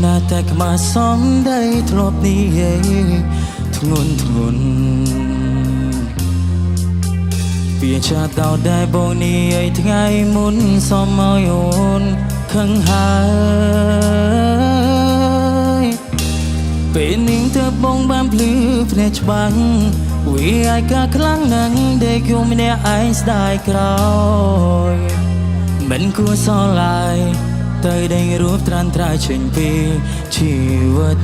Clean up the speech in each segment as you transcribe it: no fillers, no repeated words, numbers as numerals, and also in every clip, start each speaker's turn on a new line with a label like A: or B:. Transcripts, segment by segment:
A: ណាតែខ្មាស់សំដីធ្លាប់នេះធ្ងន់ធ្ងន់វាចាតោដែលបងនេះថ្ងៃមុនសំឲ្យអូនខឹងហើយពេលនេះទៅបងបានភ្លឺភ្នែកច្បាំងវាឲ្យកាខ្លាំងណាស់ដែលខ្ញុំម្នាក់ឯងស្ដាយក្រោយមិនគួរសល់ឡើយទៅដេញរូបត្រាន់ត្រាយចេញពីជីវិត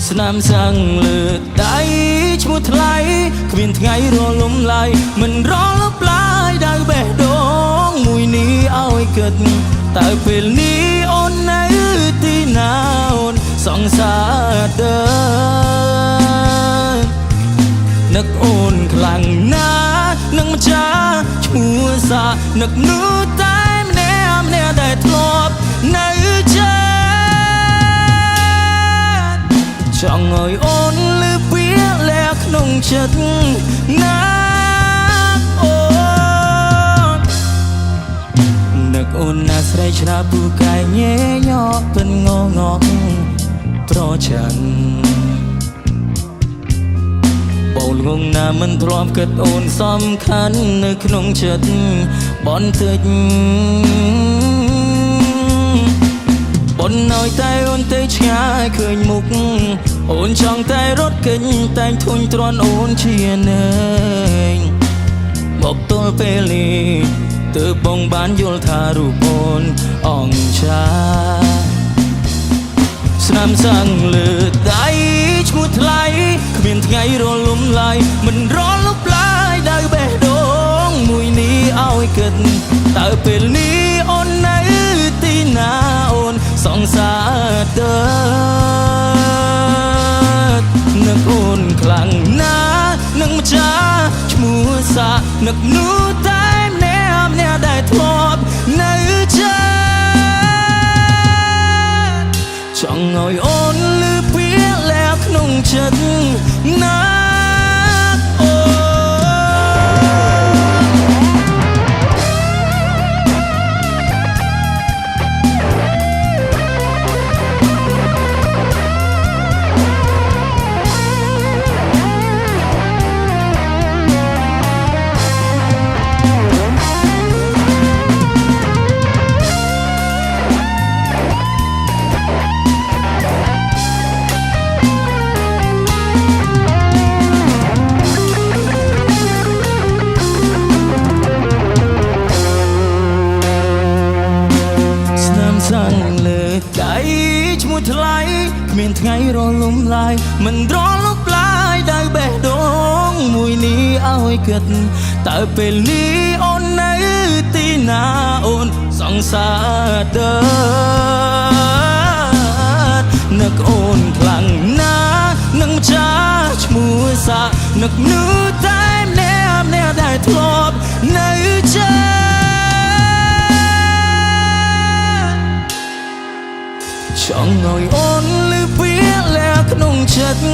A: ស្នាមសាំងលើដៃឈ្មោះថ្លៃគ្មានថ្ងៃរលំឡើយមិនរលប់ឡើយដៅបេះដូងមួយនេះឲ្យគិតតើពេលនេះអូននៅទីណាអូនសង្សារដើរនឹកអូនខ្លាំងណាស់នឹងម្ចាស់ឈ្មោះសានឹកនោះតែម្នាក់ដែលធ្លាប់នៅចង់ឲ្យអូនលឺពាក្យលែក្នុងចិត្តណាអូននឹកអូនណាស្រីឆ្លាពូកែញ៉េញ៉ក់ពិនងងក់ប្រចាំបោលងងណាមិនធ្លាប់គិតអូនសំខាន់នៅក្នុងចិត្តបន្តិចបនឲ្យតែអូនទៅឆ្ងាយឃើញមុខអូនចង់តែរត់គេញតែងធុញទ្រាន់អូនជានៅមកទល់ពេលនេះទើបបងបានយល់ថារូបអូនអង្ចាស្នាមសាំងលើដៃឈ្មោះថ្លៃគ្មានថ្ងៃរលំឡើយមិនរលប់ឡើយដៅបេះដូងមួយនេះឲ្យគិតតើពេលនេះអូននៅទីណាអូនសង្សារដើរនឹកអូនខ្លាំងណាស់នឹងម្ចាស់ឈ្មោះសានឹកនោះតែម្នាក់ដែលធ្លាប់នៅចង់ឲ្យអូនលឺពាក្យលែក្នុងចិត្តណាសាំងលើដៃឈ្មោះថ្លៃគ្មានថ្ងៃរលំឡើយមិនរលប់ឡើយដៅបេះដូងមួយនេះឲ្យគិតតើពេលនេះអូននៅទីណាអូនសង្សារដើរនឹកអូនខ្លាំងណាស់នឹងម្ចាស់ឈ្មោះសានឹកនោះតែម្នាក់ដែលធ្លាប់នៅចង់ឲ្យអូនលឺពាក្យលែក្នុងចិត្ត